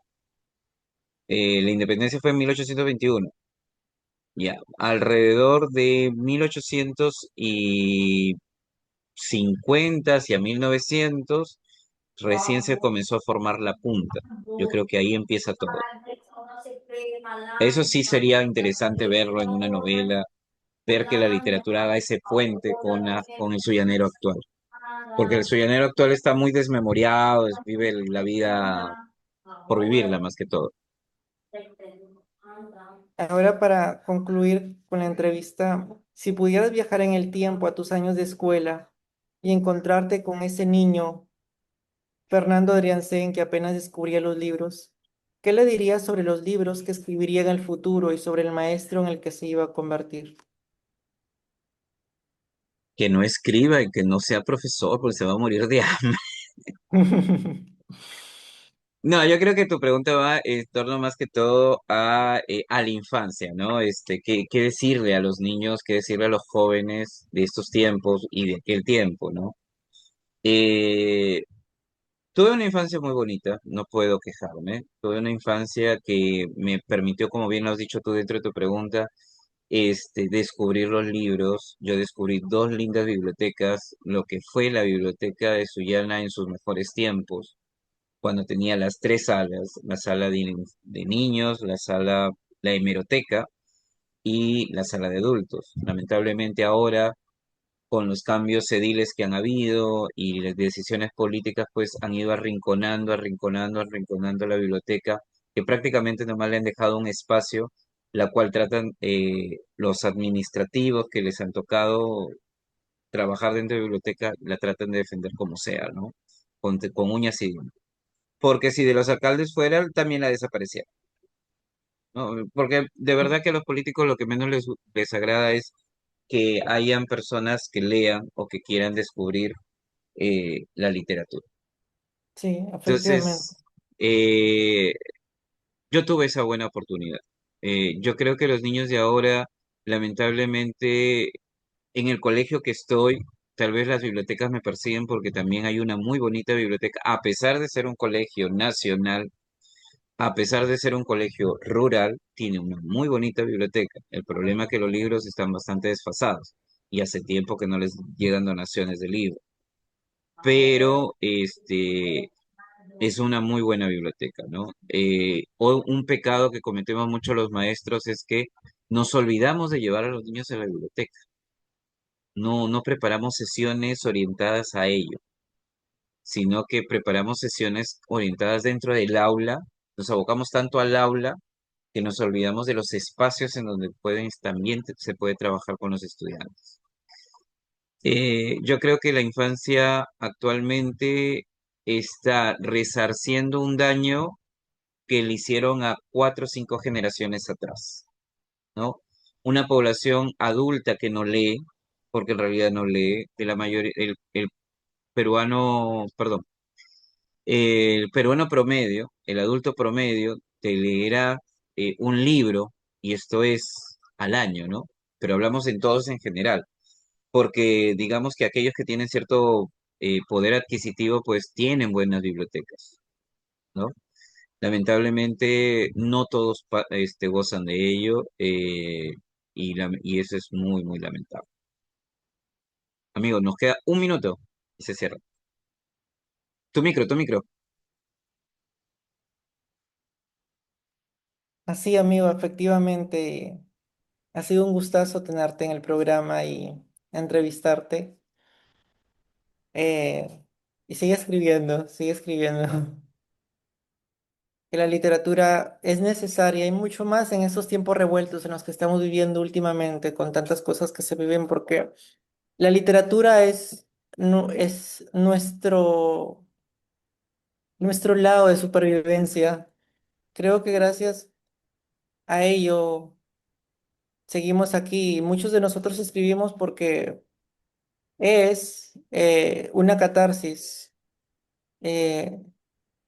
La independencia fue en 1821. Ya, alrededor de 1850 hacia 1900 recién se comenzó a formar la punta. Yo creo que ahí empieza todo. Eso sí sería interesante verlo en una novela, ver que la literatura haga ese puente con el suyanero actual. Porque el suyanero actual está muy desmemoriado, vive la vida por vivirla más que todo. Ahora para concluir con la entrevista, si pudieras viajar en el tiempo a tus años de escuela y encontrarte con ese niño, Fernando Adriancén, que apenas descubría los libros, ¿qué le dirías sobre los libros que escribiría en el futuro y sobre el maestro en el que se iba a convertir? Que no escriba y que no sea profesor porque se va a morir de hambre. No, yo creo que tu pregunta va en torno más que todo a la infancia, ¿no? ¿Qué decirle a los niños, qué decirle a los jóvenes de estos tiempos y de aquel tiempo, ¿no? Eh, Tuve una infancia muy bonita, no puedo quejarme. Tuve una infancia que me permitió, como bien lo has dicho tú dentro de tu pregunta, descubrir los libros. Yo descubrí dos lindas bibliotecas, lo que fue la biblioteca de Sullana en sus mejores tiempos, cuando tenía las tres salas, la sala de niños, la hemeroteca y la sala de adultos. Lamentablemente ahora con los cambios ediles que han habido y las decisiones políticas, pues han ido arrinconando la biblioteca, que prácticamente nomás le han dejado un espacio, la cual tratan los administrativos que les han tocado trabajar dentro de la biblioteca, la tratan de defender como sea, ¿no? Con uñas y dientes. Porque si de los alcaldes fuera, también la desaparecía, ¿no? Porque de verdad que a los políticos lo que menos les agrada es que hayan personas que lean o que quieran descubrir la literatura. Sí, efectivamente. Entonces, eh, yo tuve esa buena oportunidad. Yo creo que los niños de ahora, lamentablemente, en el colegio que estoy, tal vez las bibliotecas me persiguen porque también hay una muy bonita biblioteca, a pesar de ser un colegio nacional, a pesar de ser un colegio rural, tiene una muy bonita biblioteca. El problema es que los libros están bastante desfasados y hace tiempo que no les llegan donaciones de libros. Pero es una muy buena biblioteca, ¿no? Un pecado que cometemos mucho los maestros es que nos olvidamos de llevar a los niños a la biblioteca. No preparamos sesiones orientadas a ello, sino que preparamos sesiones orientadas dentro del aula. Nos abocamos tanto al aula que nos olvidamos de los espacios en donde también se puede trabajar con los estudiantes. Yo creo que la infancia actualmente está resarciendo un daño que le hicieron a cuatro o cinco generaciones atrás, ¿no? Una población adulta que no lee, porque en realidad no lee, de la mayoría, el peruano, perdón, el peruano promedio, el adulto promedio, te leerá un libro, y esto es al año, ¿no? Pero hablamos en todos en general, porque digamos que aquellos que tienen cierto poder adquisitivo, pues tienen buenas bibliotecas, ¿no? Lamentablemente no todos gozan de ello y eso es muy, muy lamentable. Amigo, nos queda un minuto y se cierra. Tu micro. Así, amigo, efectivamente, ha sido un gustazo tenerte en el programa y entrevistarte. Eh, y sigue escribiendo, sigue escribiendo. Que la literatura es necesaria y mucho más en estos tiempos revueltos en los que estamos viviendo últimamente, con tantas cosas que se viven, porque la literatura es, no, es nuestro lado de supervivencia. Creo que gracias a ello seguimos aquí. Muchos de nosotros escribimos porque es una catarsis.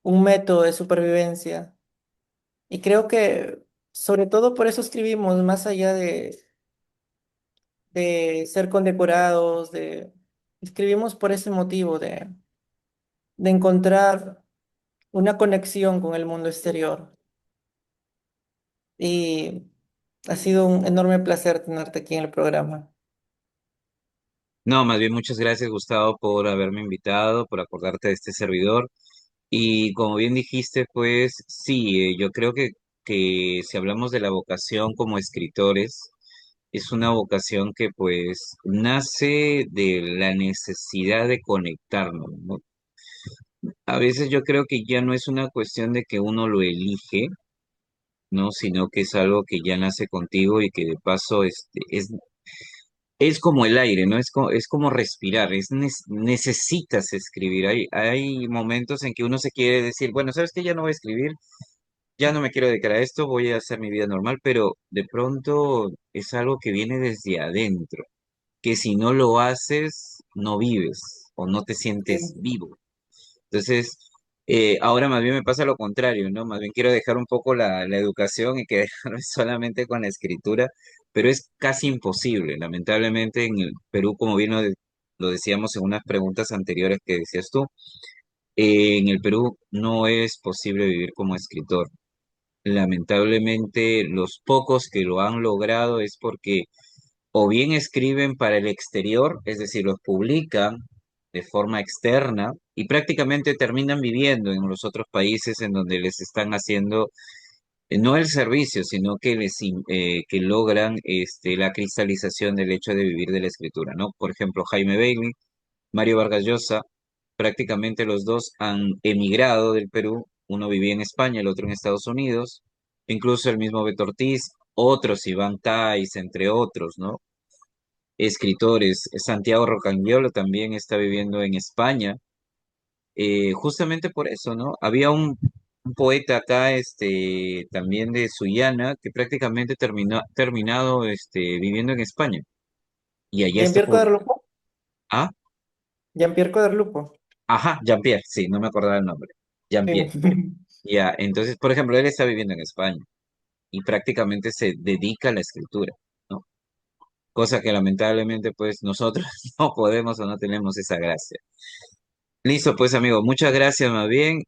un método de supervivencia. Y creo que sobre todo por eso escribimos, más allá de ser condecorados, escribimos por ese motivo de encontrar una conexión con el mundo exterior. Y ha sido un enorme placer tenerte aquí en el programa. No, más bien muchas gracias, Gustavo, por haberme invitado, por acordarte de este servidor. Y como bien dijiste, pues sí, yo creo que si hablamos de la vocación como escritores, es una vocación que pues nace de la necesidad de conectarnos, ¿no? A veces yo creo que ya no es una cuestión de que uno lo elige, ¿no? Sino que es algo que ya nace contigo y que de paso es como el aire, ¿no? Es como respirar, necesitas escribir. Hay momentos en que uno se quiere decir, bueno, ¿sabes qué? Ya no voy a escribir, ya no me quiero dedicar a esto, voy a hacer mi vida normal, pero de pronto es algo que viene desde adentro, que si no lo haces, no vives o no te sientes Sí. vivo. Entonces, ahora más bien me pasa lo contrario, ¿no? Más bien quiero dejar un poco la educación y quedarme solamente con la escritura, pero es casi imposible. Lamentablemente en el Perú, como bien lo decíamos en unas preguntas anteriores que decías tú, en el Perú no es posible vivir como escritor. Lamentablemente, los pocos que lo han logrado es porque o bien escriben para el exterior, es decir, los publican de forma externa y prácticamente terminan viviendo en los otros países en donde les están haciendo no el servicio, sino que que logran la cristalización del hecho de vivir de la escritura, ¿no? Por ejemplo, Jaime Bailey, Mario Vargas Llosa, prácticamente los dos han emigrado del Perú, uno vivía en España, el otro en Estados Unidos, incluso el mismo Beto Ortiz, otros, Iván Tais, entre otros, ¿no? Escritores. Santiago Rocanguiolo también está viviendo en España, justamente por eso, ¿no? Había un poeta acá, también de Sullana, que prácticamente terminado, viviendo en España. Y allá está Jean-Pierre por... Coderlupo. Ah, Jean-Pierre Coderlupo. ajá, Jean-Pierre, sí, no me acordaba el nombre. Sí. Jean-Pierre. Ya, entonces, por ejemplo, él está viviendo en España y prácticamente se dedica a la escritura, ¿no? Cosa que lamentablemente, pues, nosotros no podemos o no tenemos esa gracia. Listo, pues amigo, muchas gracias más bien.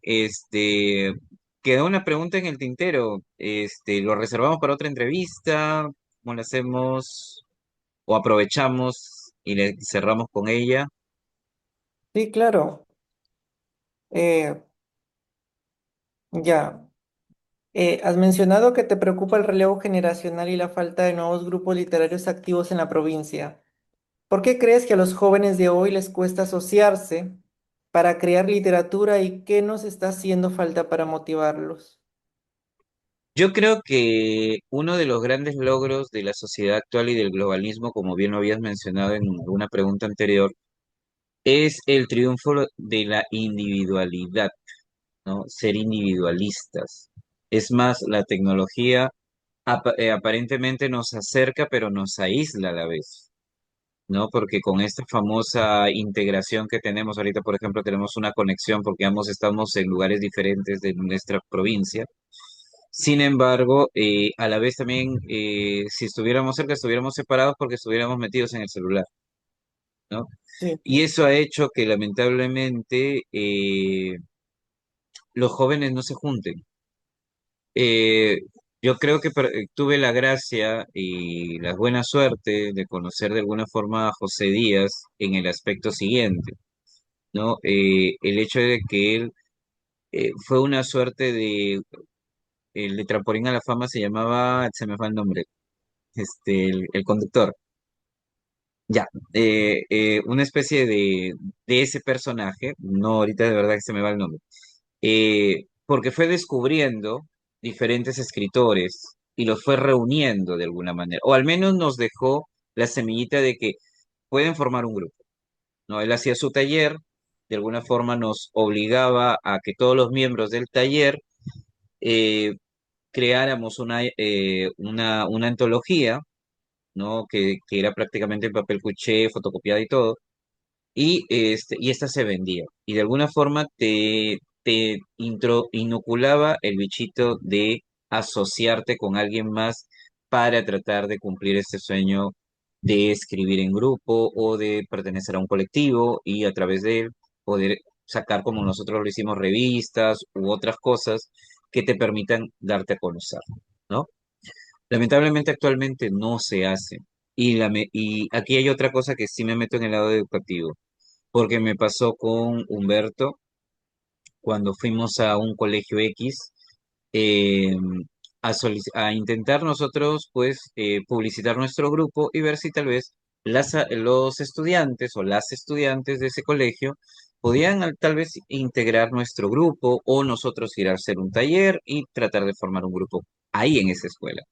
Quedó una pregunta en el tintero. ¿Lo reservamos para otra entrevista? ¿Cómo lo hacemos? ¿O aprovechamos y le cerramos con ella? Sí, claro. Eh, ya. Has mencionado que te preocupa el relevo generacional y la falta de nuevos grupos literarios activos en la provincia. ¿Por qué crees que a los jóvenes de hoy les cuesta asociarse para crear literatura y qué nos está haciendo falta para motivarlos? Yo creo que uno de los grandes logros de la sociedad actual y del globalismo, como bien lo habías mencionado en una pregunta anterior, es el triunfo de la individualidad, ¿no? Ser individualistas. Es más, la tecnología aparentemente nos acerca, pero nos aísla a la vez, ¿no? Porque con esta famosa integración que tenemos ahorita, por ejemplo, tenemos una conexión porque ambos estamos en lugares diferentes de nuestra provincia. Sin embargo, a la vez también, si estuviéramos cerca, estuviéramos separados porque estuviéramos metidos en el celular, ¿no? Sí, Y eso ha hecho que lamentablemente los jóvenes no se junten. Eh, yo creo que tuve la gracia y la buena suerte de conocer de alguna forma a José Díaz en el aspecto siguiente, ¿no? El hecho de que él fue una suerte el de Trampolín a la Fama se llamaba, se me fue el nombre, el conductor. Ya, una especie de ese personaje, no ahorita de verdad que se me va el nombre, porque fue descubriendo diferentes escritores y los fue reuniendo de alguna manera, o al menos nos dejó la semillita de que pueden formar un grupo, ¿no? Él hacía su taller, de alguna forma nos obligaba a que todos los miembros del taller eh, creáramos una antología, ¿no? Que era prácticamente en papel cuché, fotocopiada y todo, y esta se vendía. Y de alguna forma te inoculaba el bichito de asociarte con alguien más para tratar de cumplir este sueño de escribir en grupo o de pertenecer a un colectivo y a través de él poder sacar, como nosotros lo hicimos, revistas u otras cosas que te permitan darte a conocer, ¿no? Lamentablemente actualmente no se hace. Y aquí hay otra cosa que sí me meto en el lado educativo, porque me pasó con Humberto cuando fuimos a un colegio X eh, a intentar nosotros pues publicitar nuestro grupo y ver si tal vez los estudiantes o las estudiantes de ese colegio podían tal vez integrar nuestro grupo o nosotros ir a hacer un taller y tratar de formar un grupo ahí en esa escuela.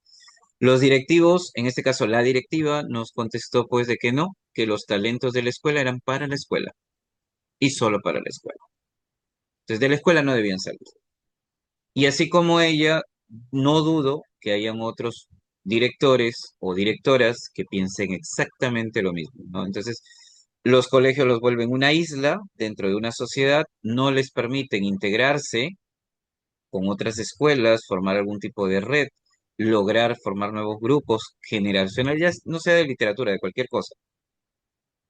Los directivos, en este caso la directiva, nos contestó pues de que no, que los talentos de la escuela eran para la escuela y solo para la escuela. Entonces de la escuela no debían salir. Y así como ella, no dudo que hayan otros directores o directoras que piensen exactamente lo mismo, ¿no? Entonces, los colegios los vuelven una isla dentro de una sociedad, no les permiten integrarse con otras escuelas, formar algún tipo de red, lograr formar nuevos grupos generacionales, ya no sea de literatura, de cualquier cosa.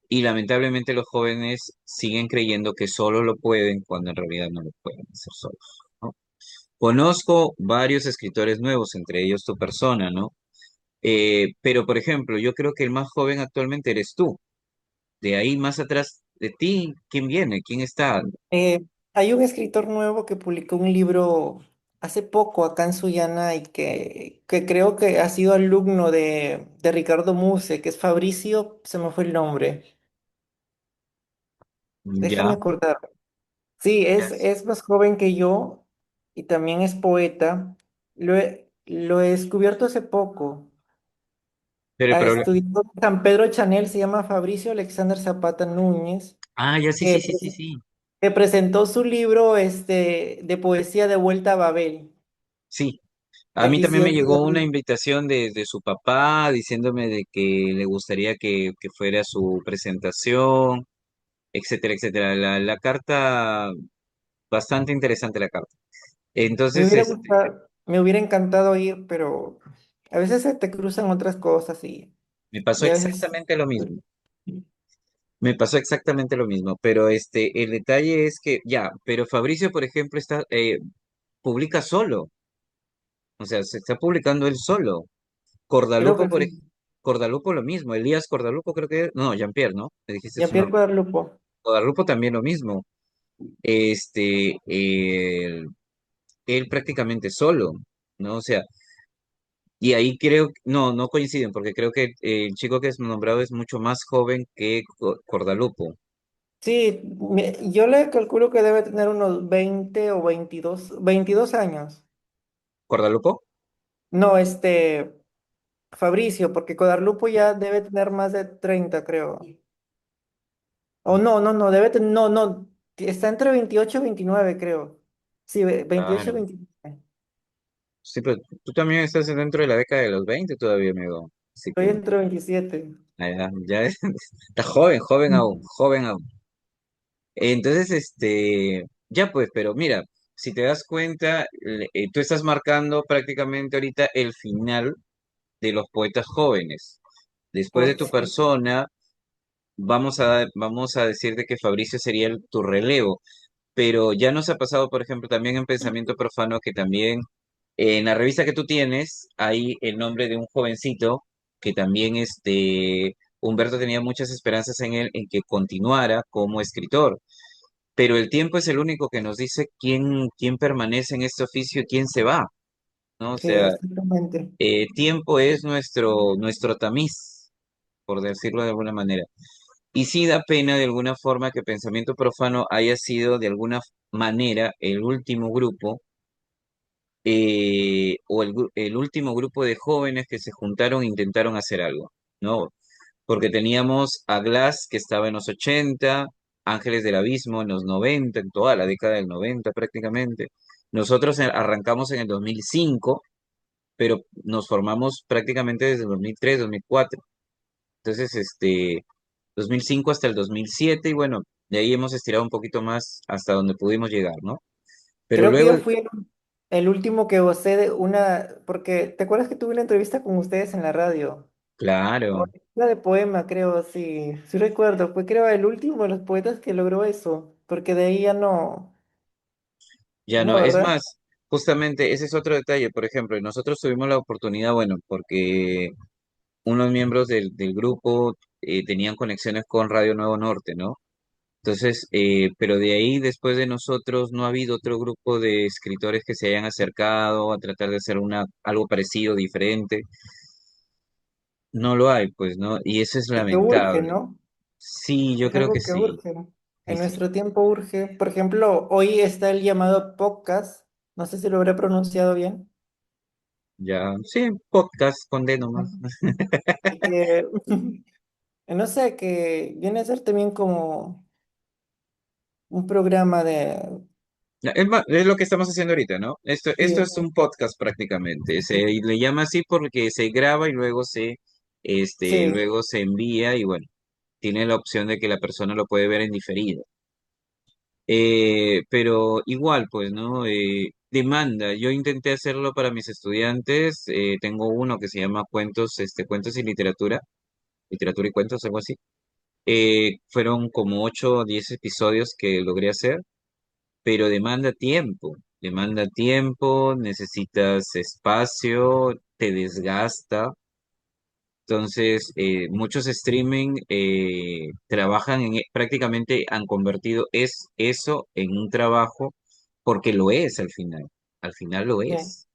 Y lamentablemente los jóvenes siguen creyendo que solo lo pueden cuando en realidad no lo pueden hacer solos, ¿no? Conozco varios escritores nuevos, entre ellos tu persona, ¿no? Pero, por ejemplo, yo creo que el más joven actualmente eres tú. De ahí más atrás de ti, ¿quién viene? ¿Quién está? Hay un escritor nuevo que publicó un libro hace poco acá en Sullana y que creo que ha sido alumno de Ricardo Muse, que es Fabricio, se me fue el nombre. Déjame Ya, acordar. Sí, ya. es más joven que yo y también es poeta. Lo he descubierto hace poco. Pero el Ha problema. estudiado en San Pedro Chanel, se llama Fabricio Alexander Zapata Núñez, Ah, ya sí, sí, que, sí, sí, sí. que presentó su libro de poesía de Vuelta a Babel, Sí, a mí también me edición llegó una Ciudad. invitación de su papá diciéndome de que le gustaría que fuera su presentación, etcétera, etcétera. La carta, bastante interesante la carta. Me Entonces, hubiera gustado, me hubiera encantado ir, pero a veces se te cruzan otras cosas me pasó y a veces... exactamente lo mismo. Me pasó exactamente lo mismo, pero el detalle es que, ya, pero Fabricio, por ejemplo, publica solo, o sea, se está publicando él solo. Creo Cordalupo, que sí. Cordalupo lo mismo, Elías Cordalupo creo que, no, Jean-Pierre, ¿no? Me dijiste su Jean-Pierre nombre. Guadalupe. Cordalupo también lo mismo, este, él, él prácticamente solo, ¿no? O sea, y ahí creo, no, no coinciden, porque creo que el chico que es nombrado es mucho más joven que Cordalupo. Sí, yo le calculo que debe tener unos 20 o 22 años. ¿Cordalupo? No, Fabricio, porque Codarlupo ya debe tener más de 30, creo. O no, no, no, debe tener, no, no, está entre 28 y 29, creo. Sí, 28 y Claro. 29. Sí, pero tú también estás dentro de la década de los 20 todavía, amigo. Así Estoy que entre 27. ya está joven, joven aún, Mm. joven aún. Entonces, ya pues, pero mira, si te das cuenta, tú estás marcando prácticamente ahorita el final de los poetas jóvenes. Después de tu Sí, persona, vamos a decirte que Fabricio sería tu relevo, pero ya nos ha pasado, por ejemplo, también en Pensamiento Profano, que también en la revista que tú tienes hay el nombre de un jovencito que también Humberto tenía muchas esperanzas en él, en que continuara como escritor. Pero el tiempo es el único que nos dice quién permanece en este oficio y quién se va, ¿no? O sí, sea, exactamente. tiempo es nuestro tamiz, por decirlo de alguna manera. Y sí da pena de alguna forma que Pensamiento Profano haya sido de alguna manera el último grupo o el último grupo de jóvenes que se juntaron e intentaron hacer algo, ¿no? Porque teníamos a Glass que estaba en los 80, Ángeles del Abismo en los 90, en toda la década del 90 prácticamente. Nosotros arrancamos en el 2005, pero nos formamos prácticamente desde el 2003, 2004. Entonces, 2005 hasta el 2007 y bueno, de ahí hemos estirado un poquito más hasta donde pudimos llegar, ¿no? Pero Creo que luego, yo fui el último que gocé de una, porque ¿te acuerdas que tuve una entrevista con ustedes en la radio? O claro, una de poema, creo, sí, sí recuerdo. Fue creo el último de los poetas que logró eso, porque de ahí ya no, ya no, no, es ¿verdad? más, justamente ese es otro detalle, por ejemplo, nosotros tuvimos la oportunidad, bueno, porque unos miembros del grupo tenían conexiones con Radio Nuevo Norte, ¿no? Entonces, pero de ahí, después de nosotros, no ha habido otro grupo de escritores que se hayan acercado a tratar de hacer algo parecido, diferente. No lo hay, pues, ¿no? Y eso es Y que urge, lamentable. ¿no? Sí, yo Es creo que algo que sí. urge. Y En sí, nuestro tiempo urge. Por ejemplo, hoy está el llamado podcast. No sé si lo habré pronunciado bien. ya, sí, podcast con D nomás. Ujú. Y que, no sé, que viene a ser también como un programa de... Es lo que estamos haciendo ahorita, ¿no? Esto Sí, es un podcast prácticamente. Se le llama así porque se graba y sí, luego se envía y bueno, tiene la opción de que la persona lo puede ver en diferido. Pero igual, pues, ¿no? Demanda. Yo intenté hacerlo para mis estudiantes. Tengo uno que se llama Cuentos y Literatura y Cuentos, algo así. Fueron como 8 o 10 episodios que logré hacer, pero demanda tiempo, necesitas espacio, te desgasta. Entonces, muchos streaming trabajan prácticamente han convertido eso en un trabajo porque lo es al final lo sí. es.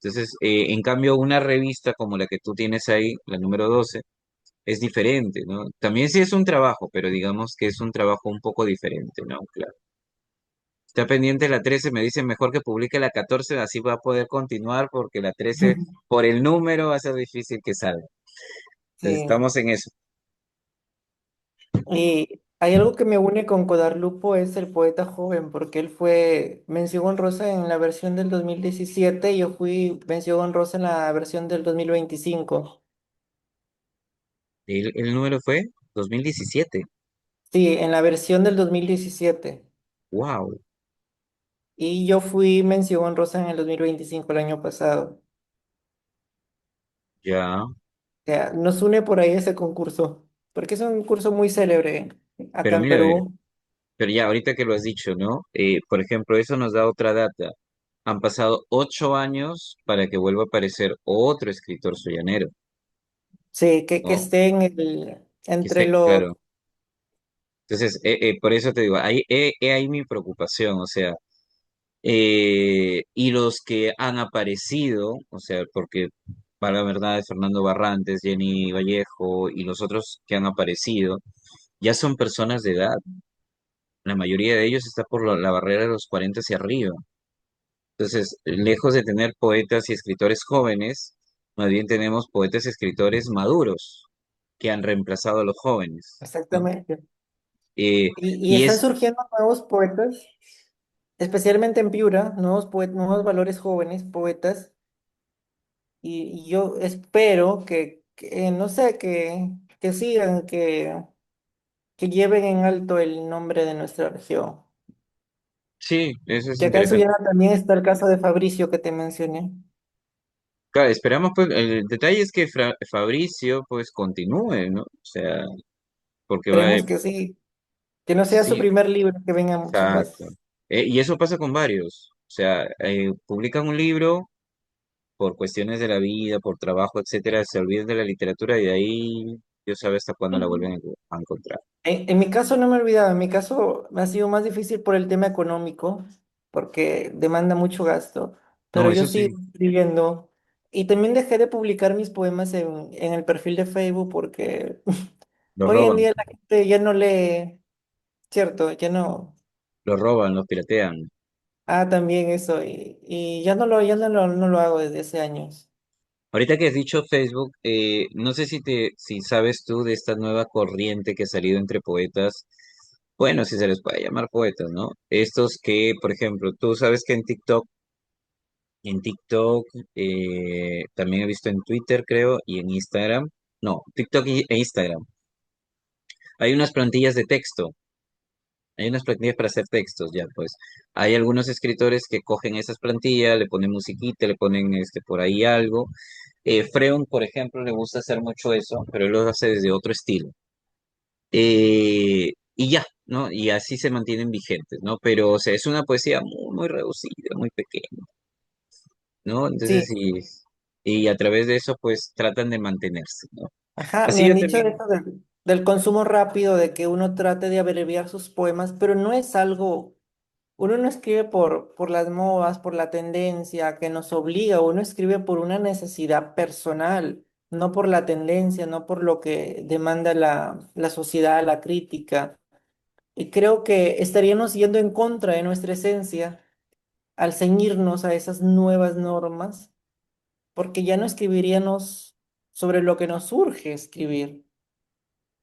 Entonces, en cambio, una revista como la que tú tienes ahí, la número 12 es diferente, ¿no? También sí es un trabajo, pero digamos que es un trabajo un poco diferente, ¿no? Claro. Está pendiente la 13, me dicen mejor que publique la 14, así va a poder continuar porque la 13 por el número va a ser difícil que salga. Entonces, Sí. estamos en eso. Y hay algo que me une con Codarlupo, es el poeta joven, porque él fue mención honrosa en la versión del 2017 y yo fui mención honrosa en la versión del 2025. El número fue 2017. Sí, en la versión del 2017. Wow, Y yo fui mención honrosa en el 2025, el año pasado. ya. O sea, nos une por ahí ese concurso, porque es un concurso muy célebre acá Pero en mira, Perú. pero ya, ahorita que lo has dicho, ¿no? Por ejemplo, eso nos da otra data. Han pasado 8 años para que vuelva a aparecer otro escritor soyanero, Sí, que ¿no? esté Que entre esté, los... claro. Entonces, por eso te digo, ahí mi preocupación, o sea, y los que han aparecido, o sea, porque para la verdad, Fernando Barrantes, Jenny Vallejo y los otros que han aparecido, ya son personas de edad. La mayoría de ellos está por la barrera de los 40 hacia arriba. Entonces, lejos de tener poetas y escritores jóvenes, más bien tenemos poetas y escritores maduros que han reemplazado a los jóvenes, ¿no? Exactamente. Eh, Y y están es, surgiendo nuevos poetas, especialmente en Piura, nuevos valores jóvenes, poetas, y yo espero no sé, que sigan, que lleven en alto el nombre de nuestra región. sí, eso es Que acá en interesante. Sullana también está el caso de Fabricio que te mencioné. Claro, esperamos, pues, el detalle es que Fabricio, pues, continúe, ¿no? O sea, porque Esperemos que sí, que no sea su sí, primer libro, que vengan muchos exacto. más. Y eso pasa con varios. O sea, publican un libro por cuestiones de la vida, por trabajo, etcétera, se olvidan de la literatura y de ahí Dios sabe hasta cuándo la vuelven a encontrar. En mi caso no me he olvidado, en mi caso me ha sido más difícil por el tema económico, porque demanda mucho gasto, No, pero yo eso sí, sigo escribiendo y también dejé de publicar mis poemas en el perfil de Facebook porque lo hoy en roban, día la gente ya no lee, cierto, ya no. lo roban, lo piratean. Ah, también eso, y no lo hago desde hace años. Ahorita que has dicho Facebook, no sé si sabes tú de esta nueva corriente que ha salido entre poetas, bueno, si se les puede llamar poetas, ¿no? Estos que, por ejemplo, tú sabes que en TikTok, también he visto en Twitter, creo, y en Instagram, no, TikTok e Instagram, hay unas plantillas de texto Hay unas plantillas para hacer textos, ya, pues. Hay algunos escritores que cogen esas plantillas, le ponen musiquita, le ponen por ahí algo. Freon, por ejemplo, le gusta hacer mucho eso, pero él lo hace desde otro estilo. Y ya, ¿no? Y así se mantienen vigentes, ¿no? Pero, o sea, es una poesía muy, muy reducida, muy pequeña, ¿no? Entonces, Sí, y a través de eso, pues, tratan de mantenerse, ¿no? ajá, me Así han yo dicho también. eso del consumo rápido, de que uno trate de abreviar sus poemas, pero no es algo, uno no escribe por las modas, por la tendencia que nos obliga, uno escribe por una necesidad personal, no por la tendencia, no por lo que demanda la sociedad, la crítica. Y creo que estaríamos yendo en contra de nuestra esencia al ceñirnos a esas nuevas normas, porque ya no escribiríamos sobre lo que nos urge escribir.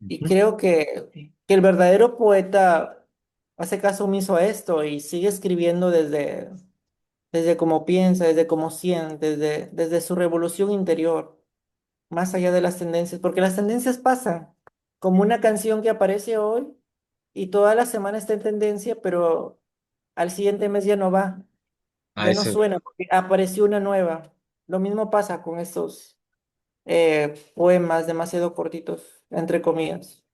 Y Ujú. creo que el verdadero poeta hace caso omiso a esto y sigue escribiendo desde cómo piensa, desde cómo siente, desde su revolución interior, más allá de las tendencias, porque las tendencias pasan, como una canción que aparece hoy y toda la semana está en tendencia, pero al siguiente mes ya no va, Ah, ya no eso, suena, porque apareció una nueva. Lo mismo pasa con estos poemas demasiado cortitos, entre comillas.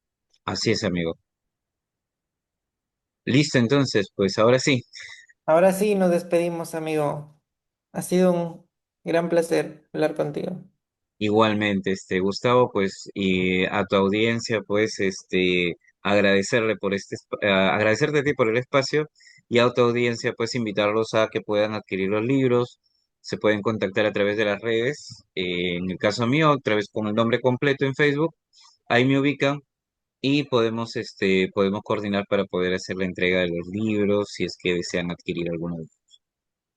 así es, amigo. Listo, entonces, pues ahora sí. Ahora sí, nos despedimos, amigo. Ha sido un gran placer hablar contigo. Igualmente, Gustavo, pues, y a tu audiencia, pues, agradecerle por agradecerte a ti por el espacio y a tu audiencia, pues, invitarlos a que puedan adquirir los libros, se pueden contactar a través de las redes, en el caso mío, a través con el nombre completo en Facebook, ahí me ubican y podemos coordinar para poder hacer la entrega de los libros si es que desean adquirir alguno,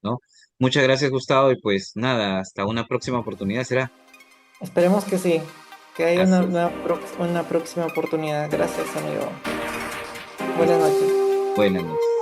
¿no? Muchas gracias, Gustavo, y pues nada, hasta una próxima oportunidad será. Esperemos que sí, que haya Así es. una próxima oportunidad. Gracias, amigo. Buenas noches. Buenas noches.